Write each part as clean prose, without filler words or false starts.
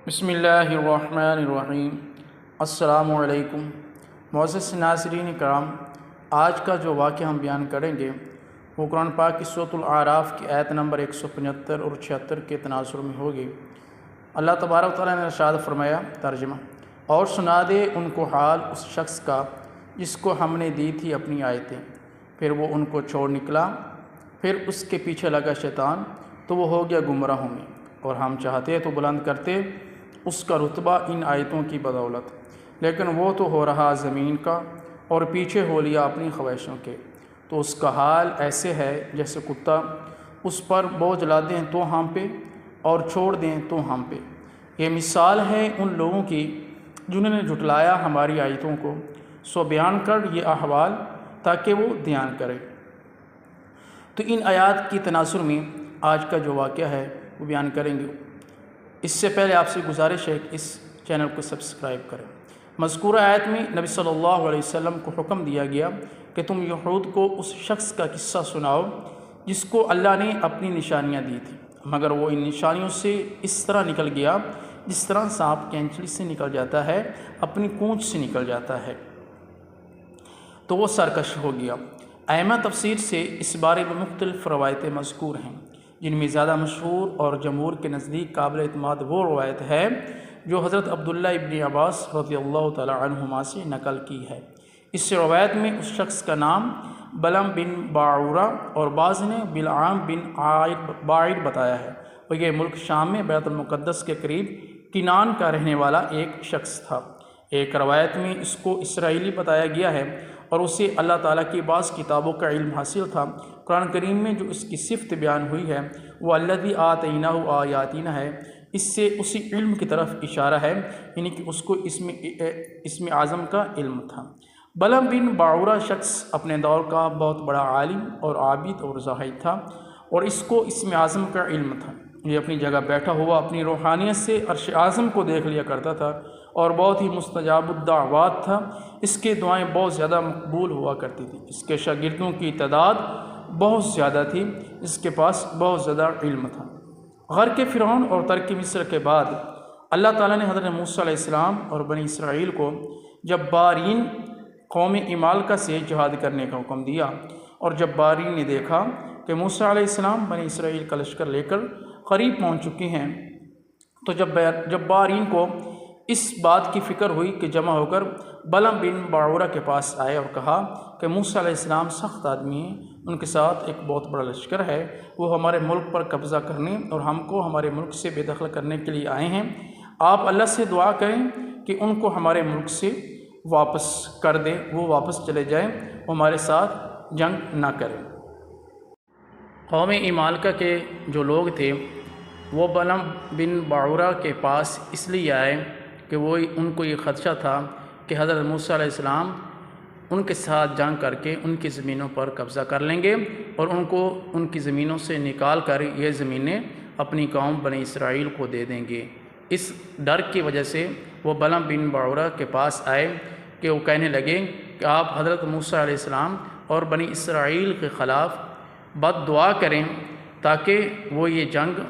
بسم اللہ الرحمن الرحیم۔ السلام علیکم معزز ناظرین کرام، آج کا جو واقعہ ہم بیان کریں گے وہ قرآن پاک کی سورۃ الاعراف کی آیت نمبر 175 اور 76 کے تناظر میں ہوگی۔ اللہ تبارک تعالیٰ نے ارشاد فرمایا، ترجمہ: اور سنا دے ان کو حال اس شخص کا جس کو ہم نے دی تھی اپنی آیتیں، پھر وہ ان کو چھوڑ نکلا، پھر اس کے پیچھے لگا شیطان تو وہ ہو گیا گمراہوں میں، اور ہم چاہتے تو بلند کرتے اس کا رتبہ ان آیتوں کی بدولت، لیکن وہ تو ہو رہا زمین کا اور پیچھے ہو لیا اپنی خواہشوں کے، تو اس کا حال ایسے ہے جیسے کتا اس پر بوجھ لا دیں تو ہانپے اور چھوڑ دیں تو ہانپے۔ یہ مثال ہے ان لوگوں کی جنہوں نے جھٹلایا ہماری آیتوں کو، سو بیان کر یہ احوال تاکہ وہ دھیان کرے۔ تو ان آیات کی تناظر میں آج کا جو واقعہ ہے وہ بیان کریں گے۔ اس سے پہلے آپ سے گزارش ہے کہ اس چینل کو سبسکرائب کریں۔ مذکورہ آیت میں نبی صلی اللہ علیہ وسلم کو حکم دیا گیا کہ تم یہود کو اس شخص کا قصہ سناؤ جس کو اللہ نے اپنی نشانیاں دی تھیں، مگر وہ ان نشانیوں سے اس طرح نکل گیا جس طرح سانپ کینچلی سے نکل جاتا ہے، اپنی پونچھ سے نکل جاتا ہے، تو وہ سرکش ہو گیا۔ ائمہ تفسیر سے اس بارے میں مختلف روایتیں مذکور ہیں، جن میں زیادہ مشہور اور جمہور کے نزدیک قابل اعتماد وہ روایت ہے جو حضرت عبداللہ ابن عباس رضی اللہ تعالی عنہما سے نقل کی ہے۔ اس روایت میں اس شخص کا نام بلم بن باعورہ اور بعض نے بلعام بن باعر بتایا ہے، اور یہ ملک شام میں بیت المقدس کے قریب کنان کا رہنے والا ایک شخص تھا۔ ایک روایت میں اس کو اسرائیلی بتایا گیا ہے اور اسے اللہ تعالیٰ کی بعض کتابوں کا علم حاصل تھا۔ قرآن کریم میں جو اس کی صفت بیان ہوئی ہے وہ الذی آتیناہ آیاتنا ہے، اس سے اسی علم کی طرف اشارہ ہے، یعنی کہ اس کو اسم اعظم کا علم تھا۔ بلم بن باعورہ شخص اپنے دور کا بہت بڑا عالم اور عابد اور زاہد تھا، اور اس کو اسم اعظم کا علم تھا۔ یہ اپنی جگہ بیٹھا ہوا اپنی روحانیت سے عرش اعظم کو دیکھ لیا کرتا تھا، اور بہت ہی مستجاب الدعوات تھا۔ اس کے دعائیں بہت زیادہ مقبول ہوا کرتی تھیں۔ اس کے شاگردوں کی تعداد بہت زیادہ تھی، اس کے پاس بہت زیادہ علم تھا۔ غرق فرعون اور ترک مصر کے بعد اللہ تعالیٰ نے حضرت موسیٰ علیہ السلام اور بنی اسرائیل کو جبارین قوم عمالقہ سے جہاد کرنے کا حکم دیا، اور جبارین نے دیکھا کہ موسیٰ علیہ السلام بنی اسرائیل کا لشکر لے کر قریب پہنچ چکے ہیں، تو جبارین کو اس بات کی فکر ہوئی کہ جمع ہو کر بلم بن باعورہ کے پاس آئے اور کہا کہ موسیٰ علیہ السلام سخت آدمی ہیں، ان کے ساتھ ایک بہت بڑا لشکر ہے، وہ ہمارے ملک پر قبضہ کرنے اور ہم کو ہمارے ملک سے بے دخل کرنے کے لیے آئے ہیں۔ آپ اللہ سے دعا کریں کہ ان کو ہمارے ملک سے واپس کر دیں، وہ واپس چلے جائیں، وہ ہمارے ساتھ جنگ نہ کریں۔ قوم عمالقہ کے جو لوگ تھے وہ بلم بن باعورہ کے پاس اس لیے آئے کہ وہ ان کو یہ خدشہ تھا کہ حضرت موسیٰ علیہ السلام ان کے ساتھ جنگ کر کے ان کی زمینوں پر قبضہ کر لیں گے اور ان کو ان کی زمینوں سے نکال کر یہ زمینیں اپنی قوم بنی اسرائیل کو دے دیں گے۔ اس ڈر کی وجہ سے وہ بلم بن باعورہ کے پاس آئے کہ وہ کہنے لگے کہ آپ حضرت موسیٰ علیہ السلام اور بنی اسرائیل کے خلاف بد دعا کریں تاکہ وہ یہ جنگ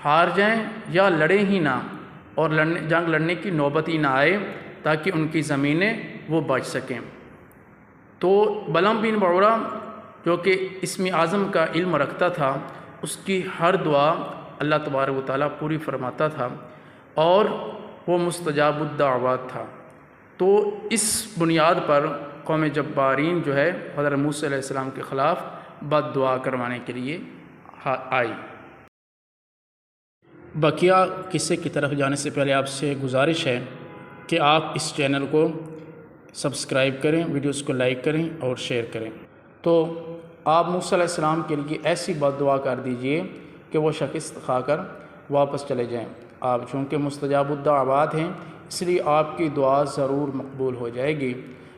ہار جائیں یا لڑیں ہی نہ، اور جنگ لڑنے کی نوبت ہی نہ آئے، تاکہ ان کی زمینیں وہ بچ سکیں۔ تو بلم بن باعورہ جو کہ اسم اعظم کا علم رکھتا تھا، اس کی ہر دعا اللہ تبارک و تعالیٰ پوری فرماتا تھا، اور وہ مستجاب الدعوات تھا۔ تو اس بنیاد پر قوم جبارین جو ہے حضرت موسیٰ علیہ السلام کے خلاف بد دعا کروانے کے لیے آئی۔ بقیہ قصے کی طرف جانے سے پہلے آپ سے گزارش ہے کہ آپ اس چینل کو سبسکرائب کریں، ویڈیوز کو لائک کریں اور شیئر کریں۔ تو آپ موسیٰ علیہ السلام کے لیے ایسی بد دعا کر دیجئے کہ وہ شکست کھا کر واپس چلے جائیں۔ آپ چونکہ مستجاب الدعوات ہیں، اس لیے آپ کی دعا ضرور مقبول ہو جائے گی۔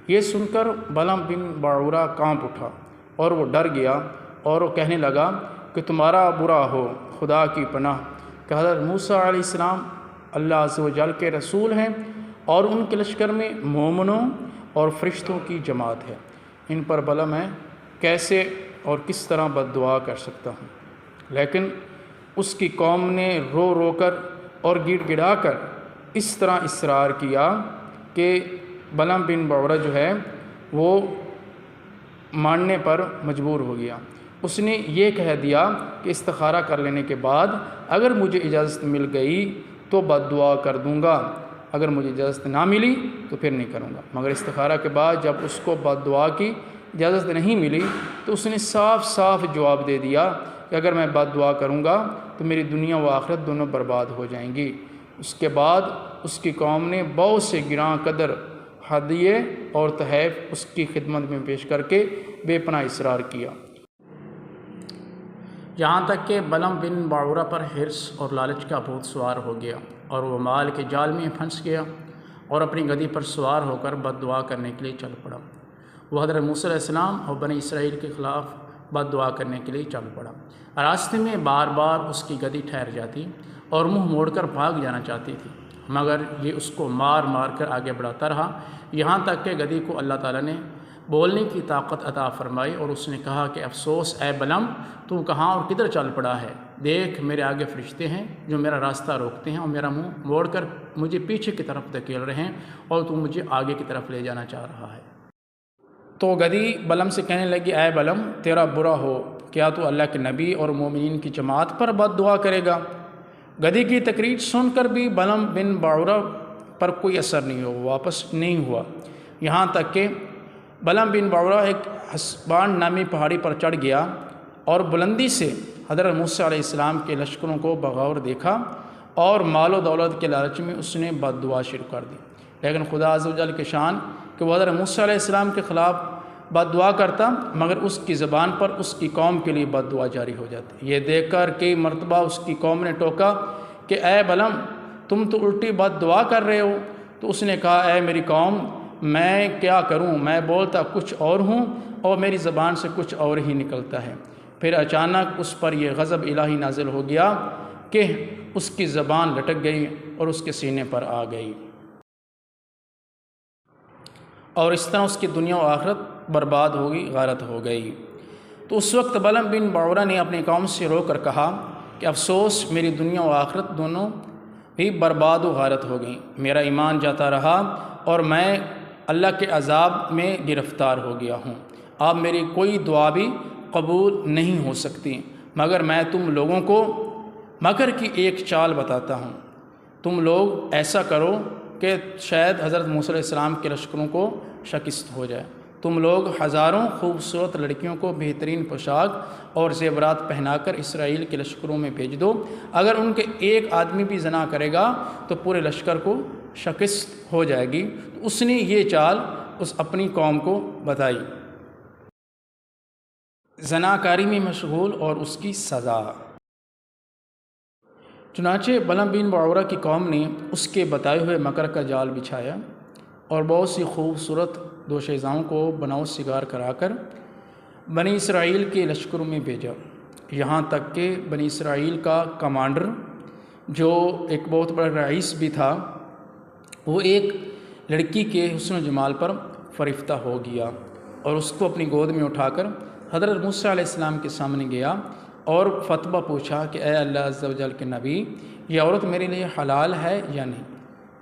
یہ سن کر بلم بن باعورہ کانپ اٹھا اور وہ ڈر گیا، اور وہ کہنے لگا کہ تمہارا برا ہو، خدا کی پناہ، کہ حضرت موسیٰ علیہ السلام اللہ عز و جل کے رسول ہیں، اور ان کے لشکر میں مومنوں اور فرشتوں کی جماعت ہے، ان پر بلم ہے، کیسے اور کس طرح بد دعا کر سکتا ہوں۔ لیکن اس کی قوم نے رو رو کر اور گڑ گڑا کر اس طرح اصرار کیا کہ بلم بن بعورہ جو ہے وہ ماننے پر مجبور ہو گیا۔ اس نے یہ کہہ دیا کہ استخارہ کر لینے کے بعد اگر مجھے اجازت مل گئی تو بد دعا کر دوں گا، اگر مجھے اجازت نہ ملی تو پھر نہیں کروں گا۔ مگر استخارہ کے بعد جب اس کو بد دعا کی اجازت نہیں ملی تو اس نے صاف صاف جواب دے دیا کہ اگر میں بد دعا کروں گا تو میری دنیا و آخرت دونوں برباد ہو جائیں گی۔ اس کے بعد اس کی قوم نے بہت سے گراں قدر ہدیے اور تحائف اس کی خدمت میں پیش کر کے بے پناہ اصرار کیا، یہاں تک کہ بلم بن بعورہ پر حرص اور لالچ کا بھوت سوار ہو گیا اور وہ مال کے جال میں پھنس گیا اور اپنی گدی پر سوار ہو کر بد دعا کرنے کے لیے چل پڑا۔ وہ حضرت موسیٰ علیہ السلام اور بنی اسرائیل کے خلاف بد دعا کرنے کے لیے چل پڑا۔ راستے میں بار بار اس کی گدی ٹھہر جاتی اور منہ موڑ کر بھاگ جانا چاہتی تھی، مگر یہ اس کو مار مار کر آگے بڑھاتا رہا، یہاں تک کہ گدی کو اللہ تعالیٰ نے بولنے کی طاقت عطا فرمائی اور اس نے کہا کہ افسوس اے بلم، تو کہاں اور کدھر چل پڑا ہے؟ دیکھ میرے آگے فرشتے ہیں جو میرا راستہ روکتے ہیں اور میرا منہ موڑ کر مجھے پیچھے کی طرف دھکیل رہے ہیں اور تو مجھے آگے کی طرف لے جانا چاہ رہا ہے۔ تو گدی بلم سے کہنے لگی اے بلم، تیرا برا ہو، کیا تو اللہ کے نبی اور مومنین کی جماعت پر بد دعا کرے گا؟ گدی کی تقریر سن کر بھی بلم بن بعورہ پر کوئی اثر نہیں ہوا، واپس نہیں ہوا، یہاں تک کہ بلم بن بعورہ ایک حسبان نامی پہاڑی پر چڑھ گیا اور بلندی سے حضرت موسیٰ علیہ السلام کے لشکروں کو بغور دیکھا اور مال و دولت کے لالچ میں اس نے بد دعا شروع کر دی۔ لیکن خدا عز و جل کے شان کہ وہ حضرت موسیٰ علیہ السلام کے خلاف بد دعا کرتا مگر اس کی زبان پر اس کی قوم کے لیے بد دعا جاری ہو جاتی۔ یہ دیکھ کر کئی مرتبہ اس کی قوم نے ٹوکا کہ اے بلم، تم تو الٹی بد دعا کر رہے ہو۔ تو اس نے کہا اے میری قوم، میں کیا کروں، میں بولتا کچھ اور ہوں اور میری زبان سے کچھ اور ہی نکلتا ہے۔ پھر اچانک اس پر یہ غضب الہی نازل ہو گیا کہ اس کی زبان لٹک گئی اور اس کے سینے پر آ گئی، اور اس طرح اس کی دنیا و آخرت برباد ہو گئی، غارت ہو گئی۔ تو اس وقت بلم بن بعورہ نے اپنی قوم سے رو کر کہا کہ افسوس، میری دنیا و آخرت دونوں ہی برباد و غارت ہو گئیں، میرا ایمان جاتا رہا اور میں اللہ کے عذاب میں گرفتار ہو گیا ہوں، اب میری کوئی دعا بھی قبول نہیں ہو سکتی، مگر میں تم لوگوں کو مکر کی ایک چال بتاتا ہوں۔ تم لوگ ایسا کرو کہ شاید حضرت موسیٰ علیہ السلام کے لشکروں کو شکست ہو جائے۔ تم لوگ ہزاروں خوبصورت لڑکیوں کو بہترین پوشاک اور زیورات پہنا کر اسرائیل کے لشکروں میں بھیج دو، اگر ان کے ایک آدمی بھی زنا کرے گا تو پورے لشکر کو شکست ہو جائے گی۔ تو اس نے یہ چال اس اپنی قوم کو بتائی۔ زناکاری میں مشغول اور اس کی سزا۔ چنانچہ بلم بن بعورہ کی قوم نے اس کے بتائے ہوئے مکر کا جال بچھایا اور بہت سی خوبصورت دوشیزاؤں کو بناؤ سگار کرا کر بنی اسرائیل کے لشکروں میں بھیجا، یہاں تک کہ بنی اسرائیل کا کمانڈر جو ایک بہت بڑا رئیس بھی تھا، وہ ایک لڑکی کے حسن و جمال پر فریفتہ ہو گیا اور اس کو اپنی گود میں اٹھا کر حضرت موسیٰ علیہ السلام کے سامنے گیا اور فتویٰ پوچھا کہ اے اللہ عز و جل کے نبی، یہ عورت میرے لیے حلال ہے یا نہیں؟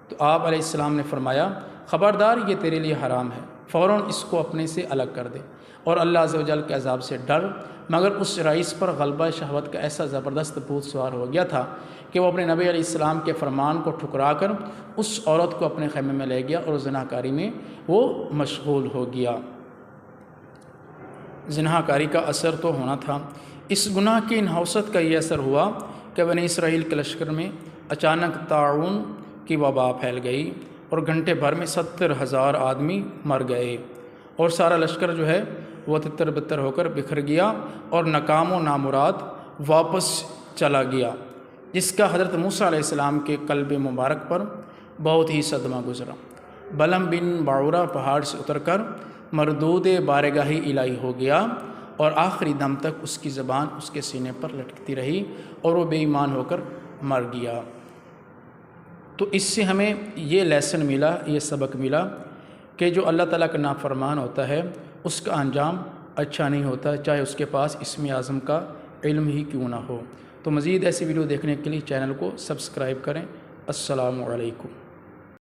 تو آپ علیہ السلام نے فرمایا خبردار، یہ تیرے لیے حرام ہے، فوراً اس کو اپنے سے الگ کر دے اور اللہ عز و جل کے عذاب سے ڈر۔ مگر اس رئیس پر غلبہ شہوت کا ایسا زبردست بھوت سوار ہو گیا تھا کہ وہ اپنے نبی علیہ السلام کے فرمان کو ٹھکرا کر اس عورت کو اپنے خیمے میں لے گیا اور زناکاری میں وہ مشغول ہو گیا۔ زناکاری کا اثر تو ہونا تھا، اس گناہ کی نحوست کا یہ اثر ہوا کہ بنی اسرائیل کے لشکر میں اچانک طاعون کی وبا پھیل گئی اور گھنٹے بھر میں 70,000 آدمی مر گئے اور سارا لشکر جو ہے وہ تتر بتر ہو کر بکھر گیا اور ناکام و نامراد واپس چلا گیا، جس کا حضرت موسیٰ علیہ السلام کے قلب مبارک پر بہت ہی صدمہ گزرا۔ بلم بن بعورہ پہاڑ سے اتر کر مردود بارگاہ الہی ہو گیا اور آخری دم تک اس کی زبان اس کے سینے پر لٹکتی رہی اور وہ بے ایمان ہو کر مر گیا۔ تو اس سے ہمیں یہ لیسن ملا، یہ سبق ملا کہ جو اللہ تعالیٰ کا نافرمان ہوتا ہے اس کا انجام اچھا نہیں ہوتا، چاہے اس کے پاس اسم اعظم کا علم ہی کیوں نہ ہو۔ تو مزید ایسی ویڈیو دیکھنے کے لیے چینل کو سبسکرائب کریں۔ السلام علیکم۔